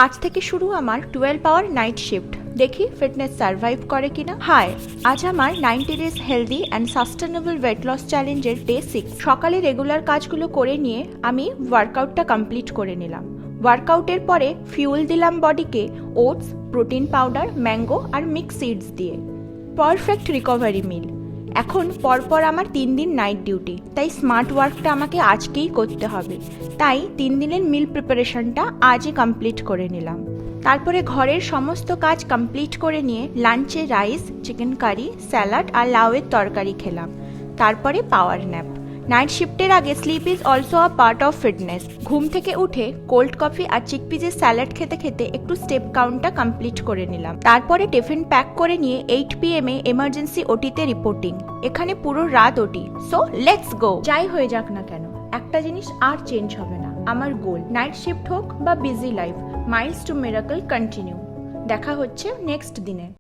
আজ থেকে শুরু আমার 12 আওয়ার নাইট শিফট। দেখি ফিটনেস সার্ভাইভ করে কিনা। হাই, আজ আমার 90 days healthy and sustainable weight loss চ্যালেঞ্জের ডে 6। সকালে রেগুলার কাজগুলো করে নিয়ে আমি ওয়ার্কআউটটা কমপ্লিট করে নিলাম। ওয়ার্কআউটের পরে ফিউল দিলাম বডিকে ওটস, প্রোটিন পাউডার, ম্যাঙ্গো আর মিক্স সিডস দিয়ে। পারফেক্ট রিকভারি মিল। এখন পরপর আমার 3 দিন নাইট ডিউটি, তাই স্মার্ট ওয়ার্কটা আমাকে আজকেই করতে হবে। তাই 3 দিনের মিল প্রিপারেশনটা আজই কমপ্লিট করে নিলাম। তারপরে ঘরের সমস্ত কাজ কমপ্লিট করে নিয়ে লাঞ্চে রাইস, চিকেন কারি, স্যালাড আর লাউয়ের তরকারি খেলাম। তারপরে পাওয়ার ন্যাপ। নাইট শিফটের আগে sleep is also a part of fitness. ঘুম থেকে উঠে কোল্ড কফি আর চিকপিজের স্যালাড খেতে খেতে একটু স্টেপ কাউন্টটা কমপ্লিট করে নিলাম। তারপরে টিফিন প্যাক করে নিয়ে 8 PM এমার্জেন্সি ওটিতে রিপোর্টিং। এখানে পুরো রাত ওটি, সো লেটস গো। যাই হয়ে যাক না কেন, একটা জিনিস আর চেঞ্জ হবে না, আমার গোল। নাইট শিফট হোক বা busy life, Miles two miracle continue. দেখা হচ্ছে নেক্সট দিনে।